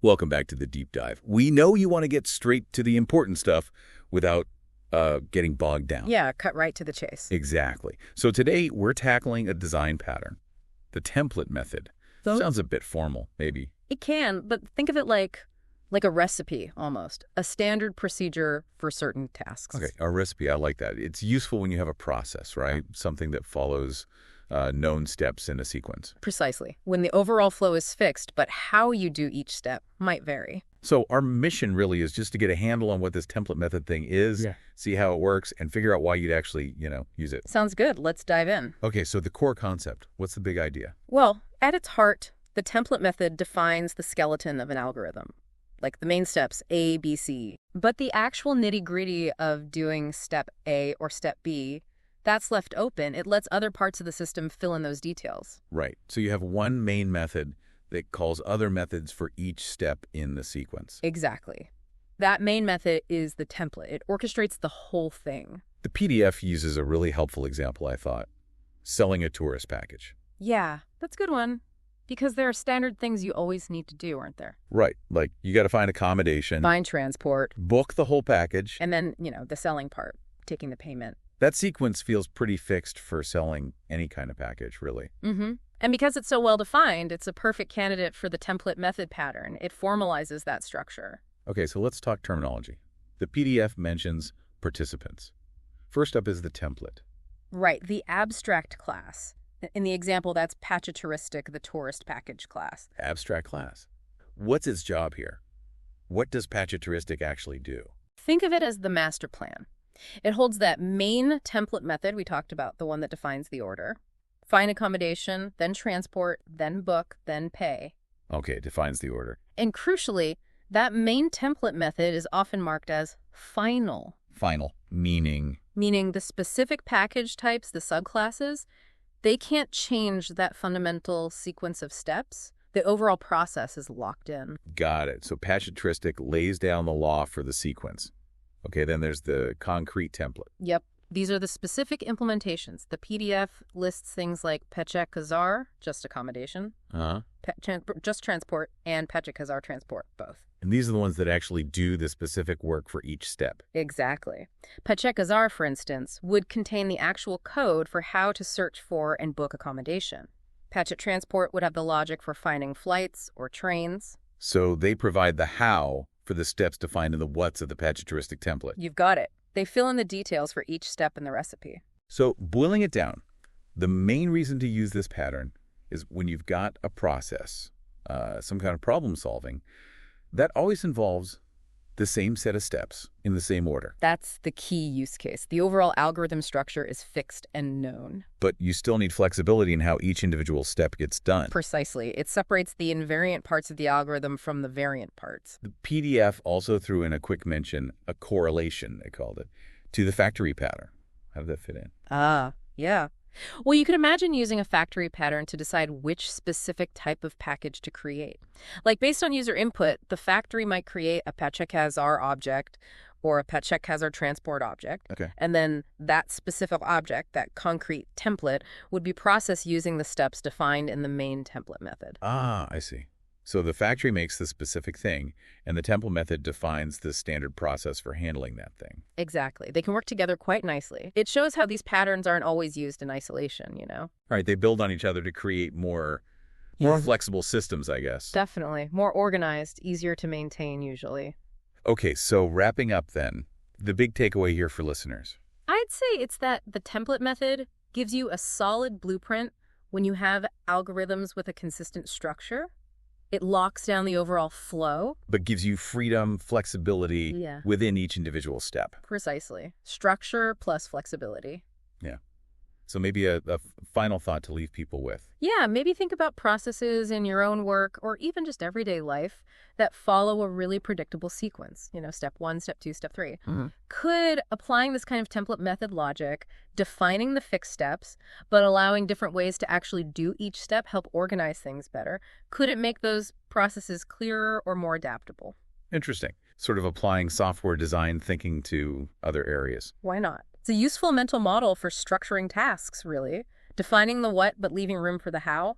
Welcome back to the deep dive. We know you want to get straight to the important stuff without getting bogged down. Yeah, cut right to the chase. Exactly. So today we're tackling a design pattern, the template method. Sounds a bit formal, maybe. It can, but think of it like a recipe, almost. A standard procedure for certain tasks. Okay, a recipe, I like that. It's useful when you have a process, right? Something that follows known steps in a sequence. Precisely. When the overall flow is fixed, but how you do each step might vary. So our mission really is just to get a handle on what this template method thing is, see how it works, and figure out why you'd actually, use it. Sounds good. Let's dive in. Okay, so the core concept, what's the big idea? Well, at its heart, the template method defines the skeleton of an algorithm, like the main steps, A, B, C. But the actual nitty-gritty of doing step A or step B, that's left open. It lets other parts of the system fill in those details. Right. So you have one main method that calls other methods for each step in the sequence. Exactly. That main method is the template. It orchestrates the whole thing. The PDF uses a really helpful example, I thought. Selling a tourist package. Yeah, that's a good one. Because there are standard things you always need to do, aren't there? Right. Like, you got to find accommodation. Find transport. Book the whole package. And then, the selling part, taking the payment. That sequence feels pretty fixed for selling any kind of package, really. Mm-hmm. And because it's so well-defined, it's a perfect candidate for the template method pattern. It formalizes that structure. Okay, so let's talk terminology. The PDF mentions participants. First up is the template. Right, the abstract class. In the example, that's Patchaturistic, the tourist package class. Abstract class. What's its job here? What does Patchaturistic actually do? Think of it as the master plan. It holds that main template method we talked about, the one that defines the order. Find accommodation, then transport, then book, then pay. Okay, defines the order. And crucially, that main template method is often marked as final. Final, meaning? Meaning the specific package types, the subclasses, they can't change that fundamental sequence of steps. The overall process is locked in. Got it. So Patchaturistic lays down the law for the sequence. Okay, then there's the concrete template. Yep. These are the specific implementations. The PDF lists things like Pechek-Kazar, just accommodation, just transport, and Pechek-Kazar transport, both. And these are the ones that actually do the specific work for each step. Exactly. Pechek-Kazar, for instance, would contain the actual code for how to search for and book accommodation. Pechek Transport would have the logic for finding flights or trains. So they provide the how for the steps defined in the what's of the Patchaturistic template. You've got it. They fill in the details for each step in the recipe. So boiling it down, the main reason to use this pattern is when you've got a process, some kind of problem solving, that always involves the same set of steps in the same order. That's the key use case. The overall algorithm structure is fixed and known. But you still need flexibility in how each individual step gets done. Precisely. It separates the invariant parts of the algorithm from the variant parts. The PDF also threw in a quick mention, a correlation, they called it, to the factory pattern. How did that fit in? Yeah. Well, you could imagine using a factory pattern to decide which specific type of package to create. Like, based on user input, the factory might create a Pechek-Kazar object or a Pechek-Kazar transport object. Okay. And then that specific object, that concrete template, would be processed using the steps defined in the main template method. I see. So the factory makes the specific thing, and the template method defines the standard process for handling that thing. Exactly. They can work together quite nicely. It shows how these patterns aren't always used in isolation, All right, they build on each other to create more flexible systems, I guess. Definitely. More organized, easier to maintain usually. Okay, so wrapping up then, the big takeaway here for listeners. I'd say it's that the template method gives you a solid blueprint when you have algorithms with a consistent structure. It locks down the overall flow. But gives you freedom, flexibility within each individual step. Precisely. Structure plus flexibility. Yeah. So maybe a final thought to leave people with. Yeah, maybe think about processes in your own work or even just everyday life that follow a really predictable sequence. Step 1, step 2, step 3. Mm-hmm. Could applying this kind of template method logic, defining the fixed steps, but allowing different ways to actually do each step help organize things better? Could it make those processes clearer or more adaptable? Interesting. Sort of applying software design thinking to other areas. Why not? It's a useful mental model for structuring tasks, really. Defining the what, but leaving room for the how.